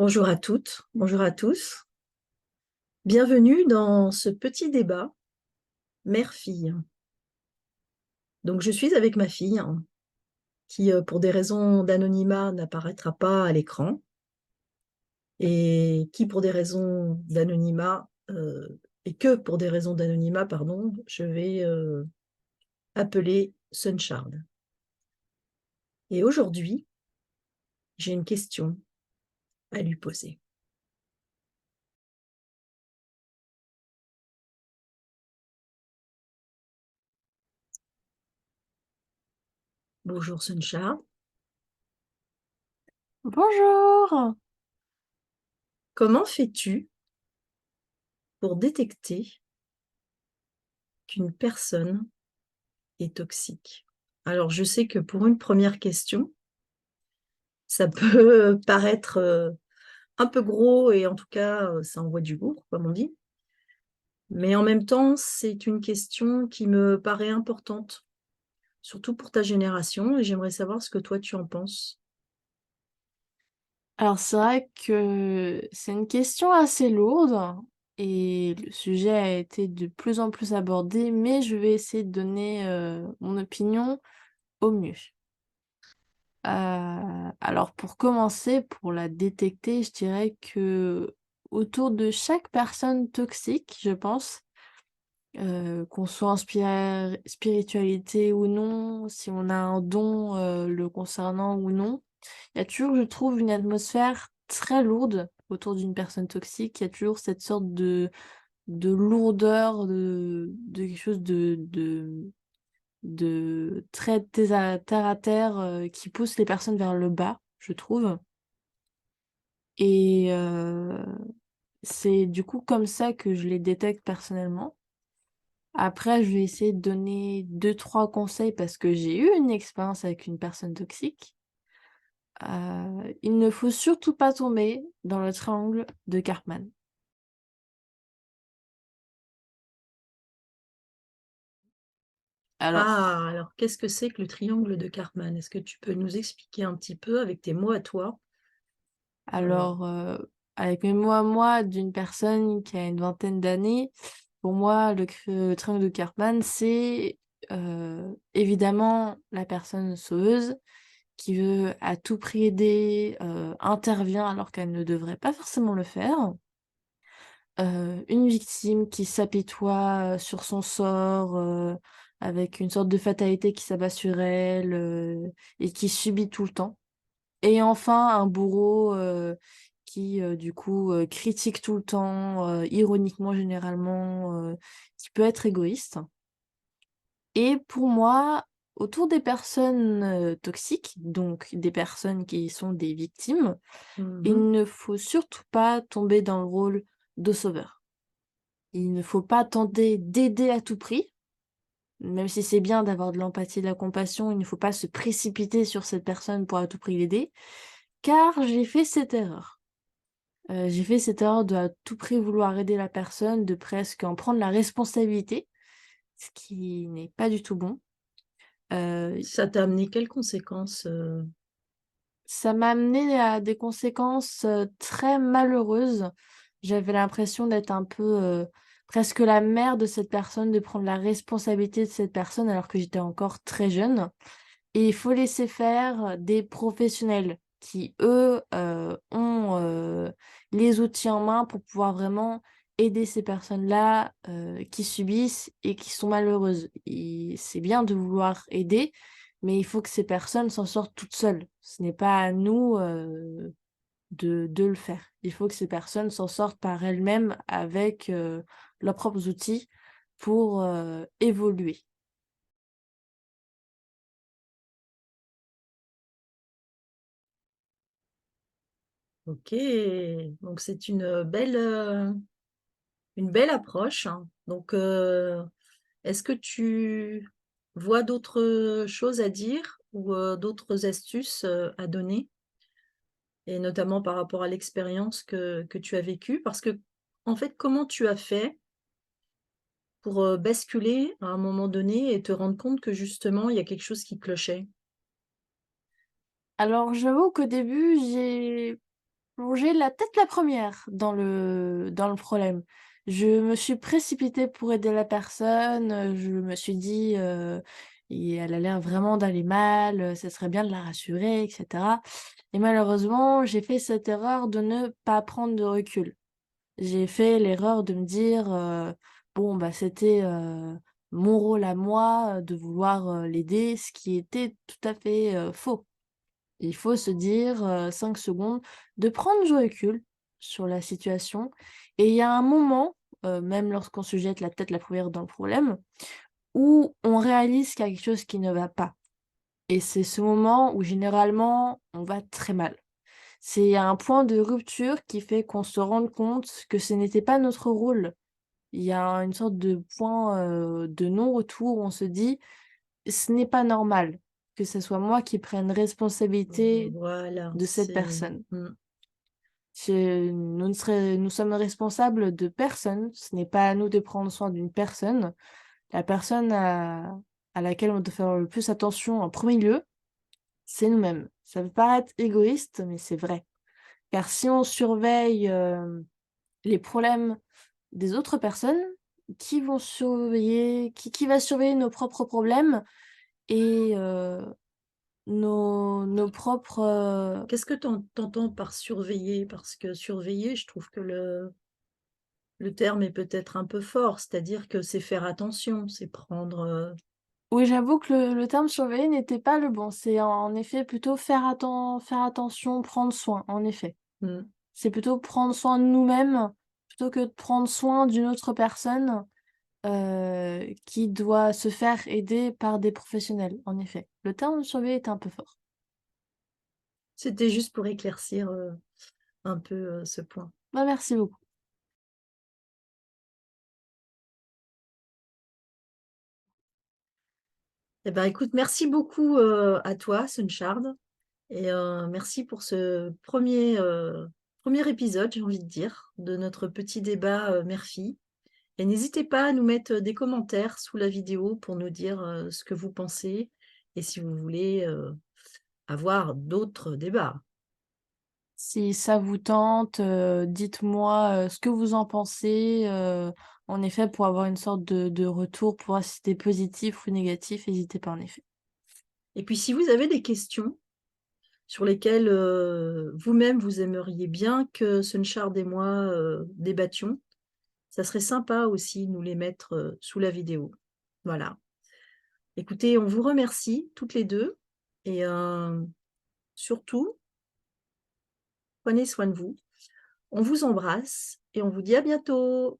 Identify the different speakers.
Speaker 1: Bonjour à toutes, bonjour à tous. Bienvenue dans ce petit débat mère-fille. Donc je suis avec ma fille qui, pour des raisons d'anonymat, n'apparaîtra pas à l'écran et qui, pour des raisons d'anonymat, et que pour des raisons d'anonymat, pardon, je vais appeler Sunshard. Et aujourd'hui, j'ai une question à lui poser. Bonjour Sunshard,
Speaker 2: Bonjour!
Speaker 1: comment fais-tu pour détecter qu'une personne est toxique? Alors, je sais que pour une première question, ça peut paraître un peu gros et en tout cas, ça envoie du lourd, comme on dit. Mais en même temps, c'est une question qui me paraît importante, surtout pour ta génération, et j'aimerais savoir ce que toi tu en penses.
Speaker 2: Alors c'est vrai que c'est une question assez lourde et le sujet a été de plus en plus abordé, mais je vais essayer de donner, mon opinion au mieux. Alors pour commencer, pour la détecter, je dirais que autour de chaque personne toxique, je pense, qu'on soit en spiritualité ou non, si on a un don, le concernant ou non. Il y a toujours, je trouve, une atmosphère très lourde autour d'une personne toxique. Il y a toujours cette sorte de lourdeur, de quelque chose de très terre à terre, qui pousse les personnes vers le bas, je trouve. Et c'est du coup comme ça que je les détecte personnellement. Après, je vais essayer de donner deux trois conseils parce que j'ai eu une expérience avec une personne toxique. Il ne faut surtout pas tomber dans le triangle de Karpman. Alors
Speaker 1: Ah, alors qu'est-ce que c'est que le triangle de Karpman? Est-ce que tu peux nous expliquer un petit peu avec tes mots à toi? Euh,
Speaker 2: alors, avec mes mots à moi d'une personne qui a une vingtaine d'années, pour moi, le triangle de Karpman, c'est, évidemment la personne sauveuse qui veut à tout prix aider, intervient alors qu'elle ne devrait pas forcément le faire. Une victime qui s'apitoie, sur son sort, avec une sorte de fatalité qui s'abat sur elle, et qui subit tout le temps. Et enfin un bourreau, qui, du coup, critique tout le temps, ironiquement généralement, qui peut être égoïste. Et pour moi, autour des personnes, toxiques, donc des personnes qui sont des victimes,
Speaker 1: mhm.
Speaker 2: il ne faut surtout pas tomber dans le rôle de sauveur. Il ne faut pas tenter d'aider à tout prix, même si c'est bien d'avoir de l'empathie et de la compassion, il ne faut pas se précipiter sur cette personne pour à tout prix l'aider, car j'ai fait cette erreur. J'ai fait cette erreur de à tout prix vouloir aider la personne, de presque en prendre la responsabilité, ce qui n'est pas du tout bon. Heu,
Speaker 1: Ça t'a amené quelles conséquences?
Speaker 2: Ça m'a amené à des conséquences, très malheureuses. J'avais l'impression d'être un peu, presque la mère de cette personne, de prendre la responsabilité de cette personne alors que j'étais encore très jeune et il faut laisser faire des professionnels qui, eux, ont, les outils en main pour pouvoir vraiment aider ces personnes-là, qui subissent et qui sont malheureuses. Et c'est bien de vouloir aider, mais il faut que ces personnes s'en sortent toutes seules. Ce n'est pas à nous, de le faire. Il faut que ces personnes s'en sortent par elles-mêmes avec, leurs propres outils pour, évoluer.
Speaker 1: Ok, donc c'est une belle approche, hein. Donc, est-ce que tu vois d'autres choses à dire ou d'autres astuces à donner, et notamment par rapport à l'expérience que tu as vécue? Parce que, en fait, comment tu as fait pour basculer à un moment donné et te rendre compte que justement, il y a quelque chose qui clochait?
Speaker 2: Alors j'avoue qu'au début, j'ai plongé la tête la première dans le problème. Je me suis précipitée pour aider la personne, je me suis dit, «Et elle a l'air vraiment d'aller mal, ça serait bien de la rassurer» et cetera et malheureusement, j'ai fait cette erreur de ne pas prendre de recul. J'ai fait l'erreur de me dire, «Bon, bah, c'était, mon rôle à moi, de vouloir, l'aider», ce qui était tout à fait, faux. Il faut se dire, 5 secondes, de prendre du recul sur la situation et il y a un moment, même lorsqu'on se jette la tête la première dans le problème, où on réalise qu'il y a quelque chose qui ne va pas et c'est ce moment où généralement on va très mal. C'est un point de rupture qui fait qu'on se rende compte que ce n'était pas notre rôle. Il y a une sorte de point, de non-retour où on se dit: «Ce n'est pas normal que ce soit moi qui prenne responsabilité
Speaker 1: Voilà,
Speaker 2: de cette
Speaker 1: c'est
Speaker 2: personne». Nous sommes responsables de personne, ce n'est pas à nous de prendre soin d'une personne. La personne à laquelle on doit faire le plus attention en premier lieu, c'est nous-mêmes. Ça peut paraître égoïste, mais c'est vrai. Car si on surveille, les problèmes des autres personnes, qui va surveiller nos propres problèmes et nos propres,
Speaker 1: Qu'est-ce que t'entends par surveiller? Parce que surveiller, je trouve que le terme est peut-être un peu fort, c'est-à-dire que c'est faire attention, c'est prendre,
Speaker 2: oui, j'avoue que le terme surveiller n'était pas le bon. C'est en effet plutôt faire attention, prendre soin, en effet.
Speaker 1: mmh.
Speaker 2: C'est plutôt prendre soin de nous-mêmes, plutôt que de prendre soin d'une autre personne, qui doit se faire aider par des professionnels, en effet. Le terme surveiller est un peu fort.
Speaker 1: C'était juste pour éclaircir, un peu, ce point.
Speaker 2: Bah, merci beaucoup.
Speaker 1: Eh ben, écoute, merci beaucoup, à toi, Sunshard et merci pour ce premier épisode, j'ai envie de dire, de notre petit débat, mère-fille et n'hésitez pas à nous mettre, des commentaires sous la vidéo pour nous dire, ce que vous pensez et si vous voulez, avoir d'autres débats.
Speaker 2: Si ça vous tente, dites-moi, ce que vous en pensez, en effet, pour avoir une sorte de retour, pour voir si c'était positif ou négatif, n'hésitez pas, en effet.
Speaker 1: Et puis si vous avez des questions sur lesquelles, vous-même vous aimeriez bien que Sunshard et moi, débattions, ça serait sympa aussi de nous les mettre, sous la vidéo. Voilà. Écoutez, on vous remercie toutes les 2 et surtout, prenez soin de vous. On vous embrasse et on vous dit à bientôt.